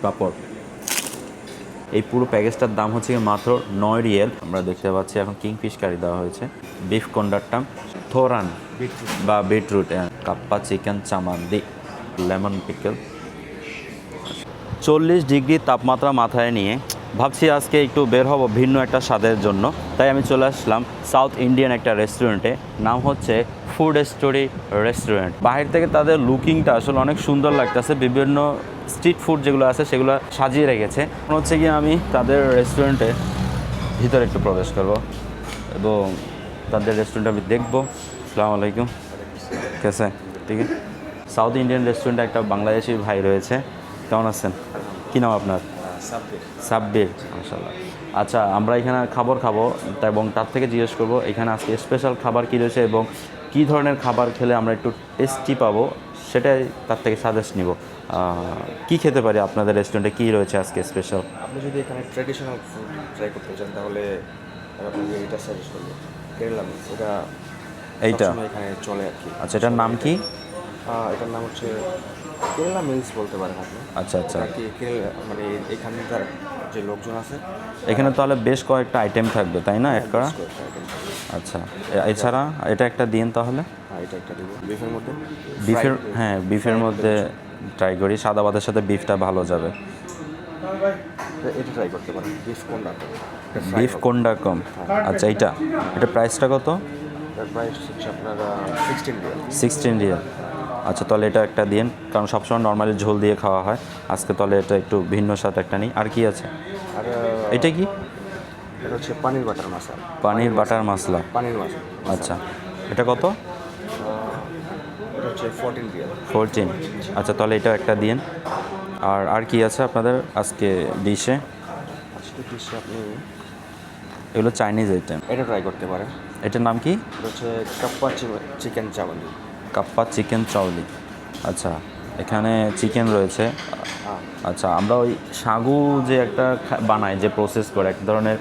পাপড়। এই পুরো প্যাকেজটার দাম হচ্ছে মাত্র 9 রিয়েল। আমরা দেখতে পাচ্ছি এখন কিংফিশ কারি দেওয়া হয়েছে, বিফ কন্ডারটাম, থোরান বা beetroot, kappa chicken chammanthi, lemon pickle. 40 degree তাপমাত্রা মাথায় নিয়ে ভাবছি আজকে একটু বের হব ভিন্ন একটা স্বাদের জন্য। তাই আমি চলে আসলাম সাউথ ইন্ডিয়ান একটা রেস্টুরেন্টে, নাম হচ্ছে ফুড স্টোরি রেস্টুরেন্ট। বাহির থেকে তাদের লুকিংটা আসলে অনেক সুন্দর লাগতেছে, বিভিন্ন স্ট্রিট ফুড যেগুলো আছে সেগুলো সাজিয়ে রেখেছে। মনে হচ্ছে কি আমি তাদের রেস্টুরেন্টে ভিতরে একটু প্রবেশ করব এবং তাদের রেস্টুরেন্ট আমি দেখবো। আসসালামু আলাইকুম, কেসে? ঠিক আছে। সাউথ ইন্ডিয়ান রেস্টুরেন্টে একটা বাংলাদেশি ভাই রয়েছে। কেমন আছেন? কী নাম আপনার? সাব্বির। মাশাআল্লাহ। আচ্ছা, আমরা এখানে খাবার খাবো এবং তার থেকে জিজ্ঞেস করবো এখানে আজকে স্পেশাল খাবার কী রয়েছে এবং কী ধরনের খাবার খেলে আমরা একটু টেস্টি পাবো, সেটাই তার থেকে সাজেস্ট নিব। কী খেতে পারি আপনাদের রেস্টুরেন্টে, কী রয়েছে আজকে স্পেশাল? আপনি যদি এখানে ট্র্যাডিশনাল ফুড ট্রাই করতে চান তাহলে আমি আপনাকে এটা সাজেস্ট করবো, কেরালা মিলস। এইটা এখানে চলে আর কি। আচ্ছা, এটার নাম কি? এটার নাম হচ্ছে কেরালা মিলস বলতে পারেন আপনি। আচ্ছা আচ্ছা, আর কি কেরালা মানে এখানকার যে লোকজন আছে এখানে তাহলে বেশ কয়েকটা আইটেম থাকবে তাই না অ্যাড করা? বেশ কয়েকটা item থাকে। আচ্ছা, এছাড়া এটা একটা দিন তাহলে। এটা একটা দিব বিফের মধ্যে। বিফের, Fried- হ্যাঁ বিফের fried মধ্যে ট্রাই করি, সাদা ভাতের সাথে বিফটা ভালো যাবে। এটা ট্রাই করতে পারেন, বিফ কোনটা। বিফ কোনডা কম। আচ্ছা, এটা প্রাইসটা কত? এটার প্রাইস হচ্ছে আপনার 16 রিয়াল। 16 রিয়াল। আচ্ছা, তাহলে এটা একটা দিন, কারণ সবসময় নর্মালি ঝোল দিয়ে খাওয়া হয়, আজকে তাহলে এটা একটু ভিন্ন স্বাদ একটা নিই। আর কি আছে? আর এটা কি? এটা হচ্ছে পানির বাটার মশলা। পানির বাটার মশলা। পানির মশলা। আচ্ছা, এটা কত? এটা হচ্ছে 14 রিয়াল। 14। আচ্ছা, তাহলে এটা একটা দিন। আর কি আছে আপনাদের আজকে ডিশে? আজকে ডিশে আপনি এগুলো চাইনিজ আইটেম। এটা ট্রাই করতে পারেন। এটার নাম কি? এটা হচ্ছে কাপ্পা চিকেন চাওয়ালি। কাপ্পা চিকেন চাওলি। আচ্ছা, এখানে চিকেন রয়েছে। আচ্ছা, আমরা ওই সাগু যে একটা বানাই, যে প্রসেস করে এক ধরনের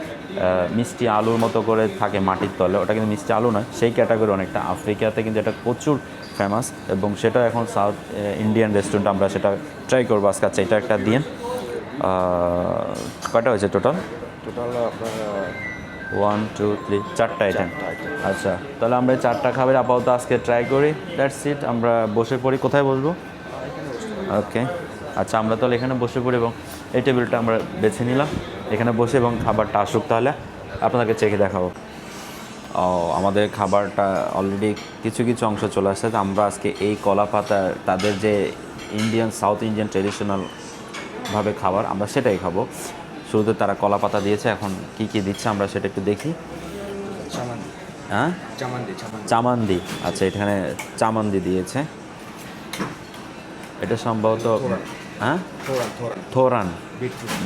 মিষ্টি আলুর মতো করে থাকে মাটির তলে, ওটা কিন্তু মিষ্টি আলু নয়, সেই ক্যাটাগরি অনেকটা। আফ্রিকাতে কিন্তু এটা প্রচুর ফেমাস এবং সেটা এখন সাউথ ইন্ডিয়ান রেস্টুরেন্ট আমরা সেটা ট্রাই করবো আজকে। আচ্ছা, এটা একটা দিন। কয়টা হয়েছে টোটাল? আপনার 1 2 3 4টা আইটেম। চারটা item। আচ্ছা, তাহলে আমরা এই 4টা খাবার আপাতত আজকে ট্রাই করি। That's it. আমরা বসে পড়ি। কোথায় বসবো? ওকে। আচ্ছা, আমরা তাহলে এখানে বসে পড়ি এবং এই টেবিলটা আমরা বেছে নিলাম। এখানে বসে এবং খাবারটা আসুক তাহলে আপনাদেরকে চেখে দেখাবো। ও, আমাদের খাবারটা অলরেডি কিছু কিছু অংশ চলে আসছে। তো আমরা আজকে এই কলা পাতা, তাদের যে সাউথ ইন্ডিয়ান ট্রেডিশনালভাবে খাবার, আমরা সেটাই খাবো। শুরুতে তারা কলা পাতা দিয়েছে, এখন কি কি দিচ্ছে আমরা সেটা একটু দেখি। হ্যাঁ, চামান্দি। আচ্ছা, এখানে চামান্দি দিয়েছে। এটা সম্ভবত হ্যাঁ থোরান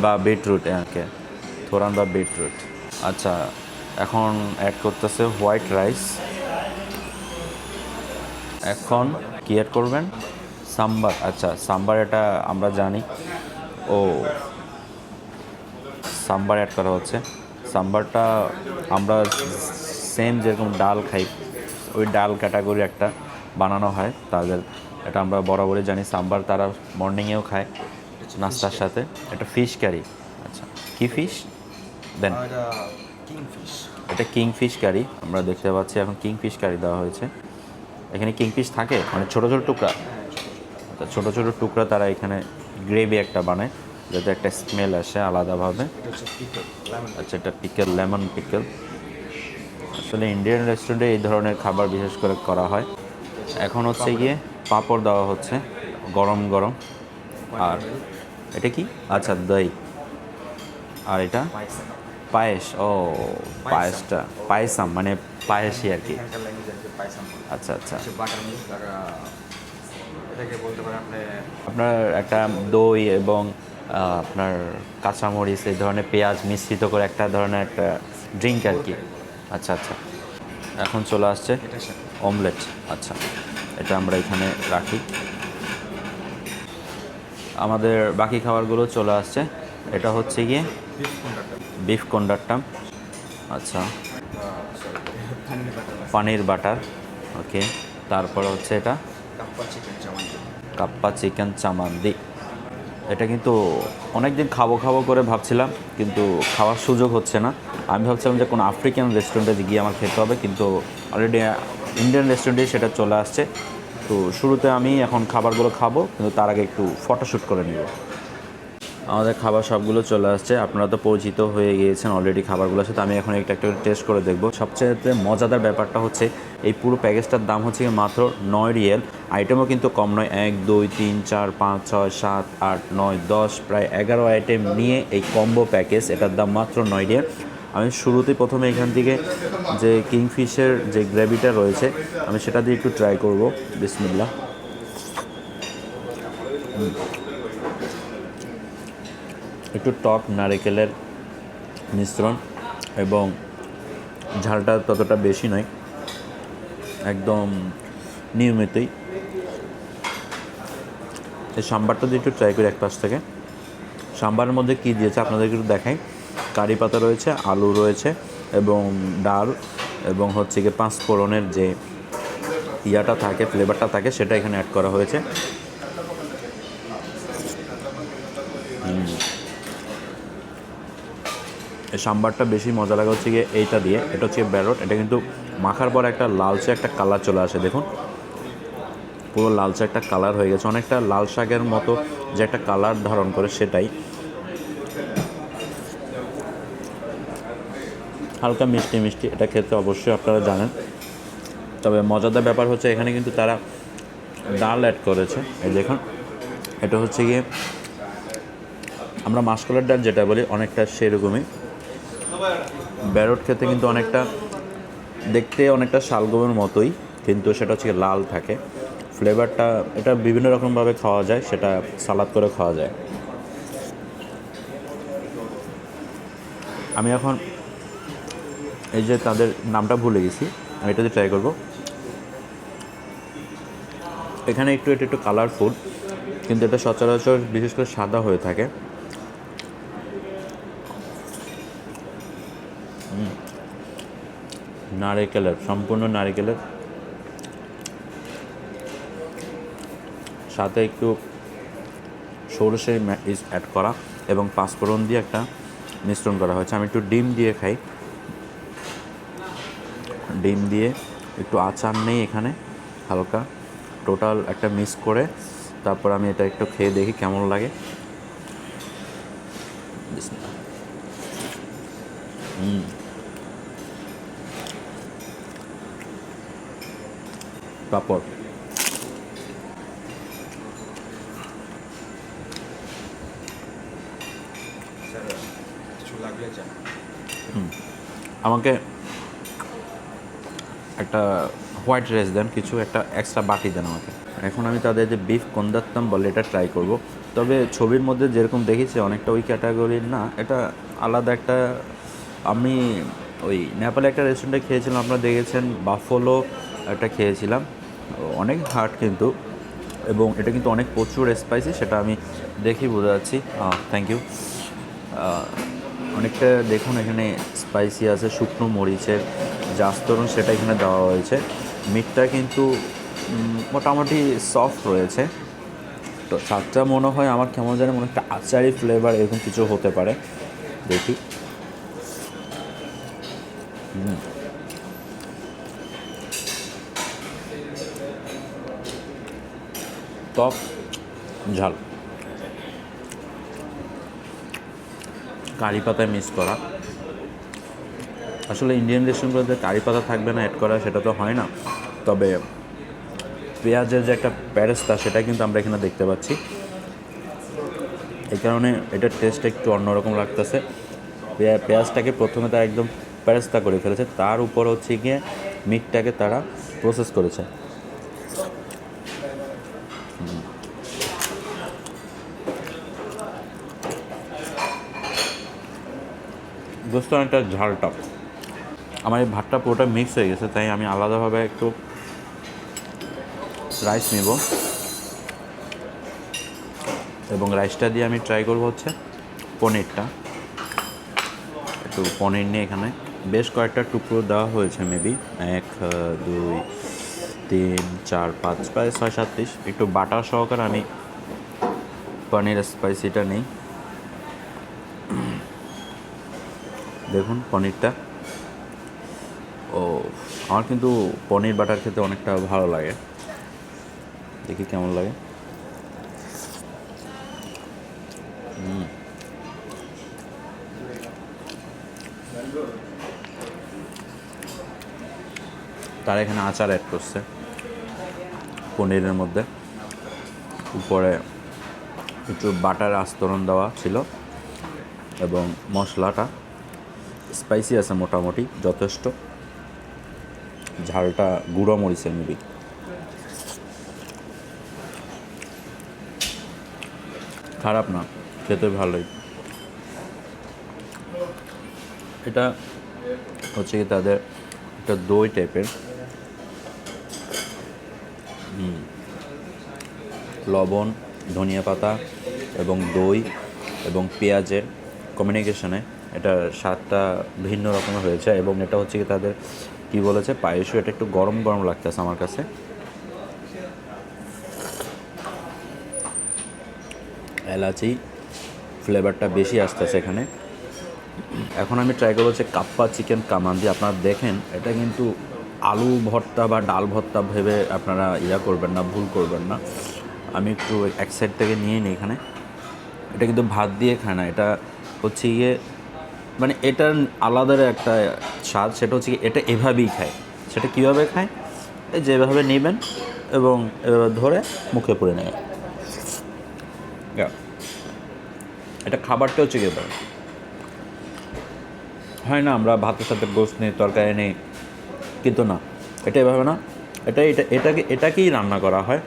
বা বিটরুট। ওকে, থোরান বা বিটরুট। আচ্ছা, এখন অ্যাড করতেছে হোয়াইট রাইস। এখন কি অ্যাড করবেন? সাম্বার। আচ্ছা, সাম্বার এটা আমরা জানি। ও, সাম্বার অ্যাড করা হচ্ছে। সাম্বারটা আমরা সেম যেরকম ডাল খাই, ওই ডাল ক্যাটাগরি একটা বানানো হয় তাদের। এটা আমরা বরাবরই জানি। সাম্বার তারা মর্নিংয়েও খায় নাস্তার সাথে। এটা ফিশ কারি। আচ্ছা, কি ফিশ দেন? এটা কিংফিশ কারি। আমরা দেখতে পাচ্ছি এখন কিংফিশ কারি দেওয়া হয়েছে। এখানে কিংফিশ থাকে মানে ছোটো ছোটো টুকরা। আচ্ছা, ছোটো ছোটো টুকরা তারা এখানে গ্রেভি একটা বানায় যাতে একটা স্মেল আসে আলাদাভাবে। আচ্ছা, এটা পিকেল, লেমন পিকেল। আসলে ইন্ডিয়ান রেস্টুরেন্টে এই ধরনের খাবার বিশেষ করে করা হয়। এখন হচ্ছে গিয়ে পাঁপড় দেওয়া হচ্ছে গরম গরম। আর এটা কি? আচ্ছা, দই। আর এটা পায়েস। ও, পায়েসটা পায়েসাম মানে পায়েসই আর কি। আচ্ছা আচ্ছা, এটাকে বলতে পারেন আপনি আপনার একটা দই এবং আপনার কাঁচামরিচ, এই ধরনের পেঁয়াজ মিশ্রিত করে একটা ধরনের একটা ড্রিঙ্ক আর কি। আচ্ছা আচ্ছা, এখন চলে আসছে অমলেট। আচ্ছা, এটা আমরা এখানে রাখি। আমাদের বাকি খাবারগুলো চলে আসছে। এটা হচ্ছে গিয়ে বিফ কন্ডারটাম। আচ্ছা, পানির বাটার। ওকে, তারপর হচ্ছে এটা কাপ্পা চিকেন চাওয়ালি। কাপ্পা চিকেন চামান্দি। এটা কিন্তু অনেক দিন খাবো খাবো করে ভাবছিলাম, কিন্তু খাওয়ার সুযোগ হচ্ছে না। আমি ভাবছিলাম যে কোনো আফ্রিকান রেস্টুরেন্টে গিয়ে আমার খেতে হবে, কিন্তু অলরেডি ইন্ডিয়ান রেস্টুরেন্টে সেটা চলে আসছে। তো শুরুতে আমি এখন খাবারগুলো খাবো, কিন্তু তার আগে একটু ফটোশ্যুট করে নিব। আমাদের খাবার সবগুলো চলে আসছে, আপনারা তো পরিচিত হয়ে গিয়েছেন অলরেডি খাবারগুলোর সাথে। আমি এখন একটা একটা টেস্ট করে দেখবো। সবচেয়ে মজাদার ব্যাপারটা হচ্ছে এই পুরো প্যাকেজটার দাম হচ্ছে মাত্র 9 রিয়েল। আইটেমও কিন্তু কম নয়, 1 2 3 4 5 6 7 8 9 10, প্রায় 11 আইটেম নিয়ে এই কম্বো প্যাকেজ, এটার দাম মাত্র 9 রিয়েল। আমি শুরুতেই প্রথমে এখান থেকে যে কিংফিশের যে গ্রেভিটা রয়েছে আমি সেটা দিয়ে একটু ট্রাই করব। বিসমিল্লাহ। একটু টক নারকেলের মিশ্রণ এবং ঝালটা ততটা বেশি নয়, একদম নিয়মিতই। এই সাম্বারটা দিয়ে একটু ট্রাই করি এক পাশ থেকে। সাম্বারের মধ্যে কী দিয়েছে আপনাদেরকে একটু দেখাই। কারি পাতা রয়েছে, আলু রয়েছে এবং ডাল, এবং হচ্ছে গিয়ে 5 ফোড়নের যে ইয়াটা থাকে, ফ্লেভারটা থাকে, সেটা এখানে অ্যাড করা হয়েছে। এই সাম্বারটা বেশি মজা লাগা হচ্ছে গিয়ে এইটা দিয়ে। এটা হচ্ছে ব্যারট। এটা কিন্তু মাখার পর একটা লালচে একটা কালার চলে আসে, দেখুন পুরো লালচে একটা কালার হয়ে গেছে, অনেকটা লাল শাকের মতো যে একটা কালার ধারণ করে সেটাই। হালকা মিষ্টি মিষ্টি, এটা খেতে অবশ্যই আপনারা জানেন। তবে মজাদার ব্যাপার হচ্ছে এখানে কিন্তু তারা ডাল অ্যাড করেছে। এই দেখুন, এটা হচ্ছে গিয়ে আমরা মাসকলার ডাল যেটা বলি অনেকটা সেরকমই। ব্যারট খেতে কিন্তু অনেকটা দেখতে অনেকটা শালগমের মতোই, কিন্তু সেটা হচ্ছে লাল থাকে। ফ্লেভারটা এটা বিভিন্ন রকমভাবে খাওয়া যায়, সেটা সালাদ করে খাওয়া যায়। আমি এখন এই যে তাদের নামটা ভুলে গেছি, আমি এটাতে ট্রাই করব। এখানে একটু কালারফুল, কিন্তু এটা সচরাচর বিশেষ করে সাদা হয়ে থাকে। নারকেলের, সম্পূর্ণ নারকেলের সাথে একটু সরষে অ্যাড করা এবং 5 ফোড়ন দিয়ে একটা মিশ্রণ করা হয়েছে। আমি একটু ডিম দিয়ে খাই। ডিম দিয়ে একটু আচার নেই এখানে হালকা, টোটাল একটা মিক্স করে তারপর আমি এটা একটু খেয়ে দেখি কেমন লাগে। পাপড় কিছু লাগলে যা। আমাকে একটা হোয়াইট রাইস দেন, কিছু একটা এক্সট্রা বাটি দেন আমাকে। এখন আমি তাদের যে বিফ কন্দাত্তাম বলে এটা ট্রাই করব। তবে ছবির মধ্যে যেরকম দেখেছি অনেকটা ওই ক্যাটাগরির না, এটা আলাদা একটা। আমি ওই নেপালে একটা রেস্টুরেন্টে খেয়েছিলাম, আপনারা দেখেছেন, বাফলো একটা খেয়েছিলাম, অনেক হার্ড কিন্তু, এবং এটা কিন্তু অনেক প্রচুর স্পাইসি, সেটা আমি দেখি বোঝা যাচ্ছি। Thank you. অনেকটা দেখুন এখানে স্পাইসি আছে, শুকনো মরিচের যে আস্তরণ সেটা এখানে দেওয়া হয়েছে। মিটটা কিন্তু মোটামুটি সফট রয়েছে। তো স্বাদটা মনে হয় আমার কেমন জানি মনে একটা আচারি ফ্লেভার এরকম কিছু হতে পারে, দেখি। টক ঝাল, কারি পাতায় মিক্স করা। আসলে ইন্ডিয়ান রেস্টুরেন্টগুলোতে কারি পাতা থাকবে না অ্যাড করা, সেটা তো হয় না। তবে পেঁয়াজের যে একটা প্যারেস্তা সেটা কিন্তু আমরা এখানে দেখতে পাচ্ছি, এই কারণে এটার টেস্ট একটু অন্যরকম লাগতেছে। পেঁয়াজটাকে প্রথমে তারা একদম প্যারেস্তা করে ফেলেছে, তার উপর হচ্ছে গিয়ে মিটটাকে তারা প্রসেস করেছে। দোস্ত অনেকটা ঝালটা, আমার এই ভাতটা পুরোটা মিক্স হয়ে গেছে, তাই আমি আলাদাভাবে একটু রাইস নেব এবং রাইসটা দিয়ে আমি ট্রাই করবো হচ্ছে পনিরটা। একটু পনির নিয়ে এখানে বেশ কয়েকটা টুকরো দেওয়া হয়েছে, মেবি 1 2 3 4 5 প্রায় 6-7 পিস। একটু বাটার সহকারে আমি পনির স্পাইসিটা নেই। দেখুন পনিরটা, ও আমার কিন্তু পনির বাটার খেতে অনেকটা ভালো লাগে, দেখি কেমন লাগে। তারা এখানে আচার অ্যাড করছে পনিরের মধ্যে, উপরে একটু বাটার আস্তরণ দেওয়া ছিল এবং মশলাটা স্পাইসি আছে মোটামুটি যথেষ্ট, ঝালটা গুঁড়ো মরিচের মেবি। খারাপ না, খেতে ভালোই। এটা হচ্ছে কি তাদের একটা দই টাইপের, লবণ, ধনিয়া পাতা এবং দই এবং পেঁয়াজের কমিউনিকেশনে এটার স্বাদটা ভিন্ন রকমের হয়েছে। এবং এটা হচ্ছে কি তাদের কি বলেছে পায়েসও, এটা একটু গরম গরম লাগতেছে আমার কাছে। এলাচি ফ্লেভারটা বেশি আসতেছে এখানে। এখন আমি ট্রাই করবো হচ্ছে কাপ্পা চিকেন কামান্দি। আপনারা দেখেন এটা কিন্তু আলু ভর্তা বা ডাল ভর্তা ভেবে আপনারা করবেন না, ভুল করবেন না। আমি একটু এক সাইড থেকে নিয়ে নিই এখানে। এটা কিন্তু ভাত দিয়ে খায় না, এটা হচ্ছে মানে এটার আলাদা একটা স্বাদ, সেটা হচ্ছে এটা এভাবেই খায়। সেটা কীভাবে খায়, যেভাবে নেবেন এবং এভাবে ধরে মুখে পুরে নেয়। এটা খাবারটা হচ্ছে এবার হয় না আমরা ভাতের সাথে গোস্ত নিই, তরকারি নেই, কিন্তু না, এটা এভাবে না, এটাকেই রান্না করা হয়।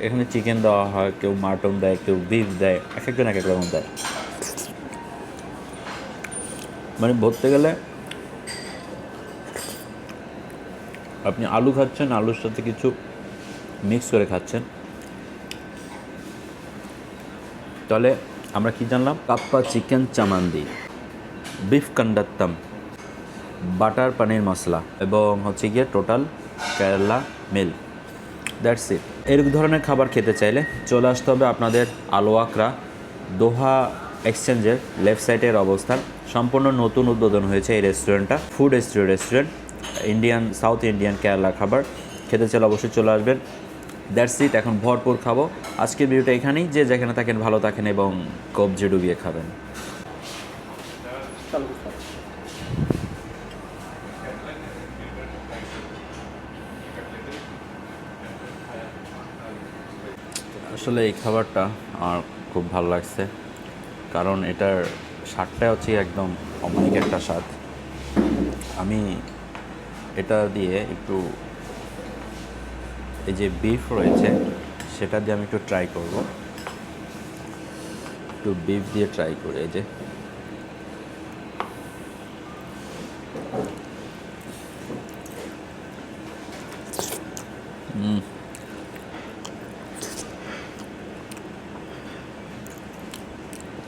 এখানে চিকেন দেওয়া হয়, কেউ মাটন দেয়, কেউ বিফ দেয়, এক একজন এক এক রকম দেয়। মানে বলতে গেলে আপনি আলু খাচ্ছেন, আলুর সাথে কিছু মিক্স করে খাচ্ছেন। তাহলে আমরা কি জানলাম? Kappa chicken chammanthi, beef kondattam, butter paneer masala এবং হচ্ছে গিয়ে total Kerala meal. That's it. এর ধরনের খাবার খেতে চাইলে চলে আসতে হবে আপনাদের আলোয়াকরা দোহা এক্সচেঞ্জের লেফট সাইডের অবস্থান। সম্পূর্ণ নতুন উদ্বোধন হয়েছে এই রেস্টুরেন্টটা, food restaurant, Indian, south Indian, Kerala খাবার খেতে চাইলে অবশ্যই চলে আসবেন। That's it. এখন ভরপুর খাবো। আজকের ভিডিওটা এখানেই। যে যেখানে থাকেন ভালো থাকেন এবং কবজি ডুবিয়ে খাবেন। আসলে এই খাবারটা আমার খুব ভালো লাগছে, কারণ এটার স্বাদটা হচ্ছে একদম অমায়িক একটা স্বাদ। আমি এটা দিয়ে একটু, এই যে বিফ রয়েছে সেটা দিয়ে আমি একটু ট্রাই করব, একটু বিফ দিয়ে ট্রাই করি। এই যে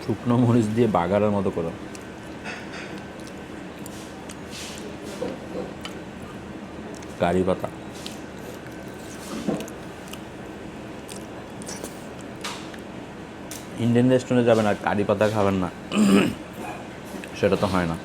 শুকনো মরিচ দিয়ে বাগারের মতো করে, কারি পাতা, ইন্ডিয়ান রেস্টুরেন্টে যাবেন আর কারি পাতা খাবেন না, সেটা তো হয় না।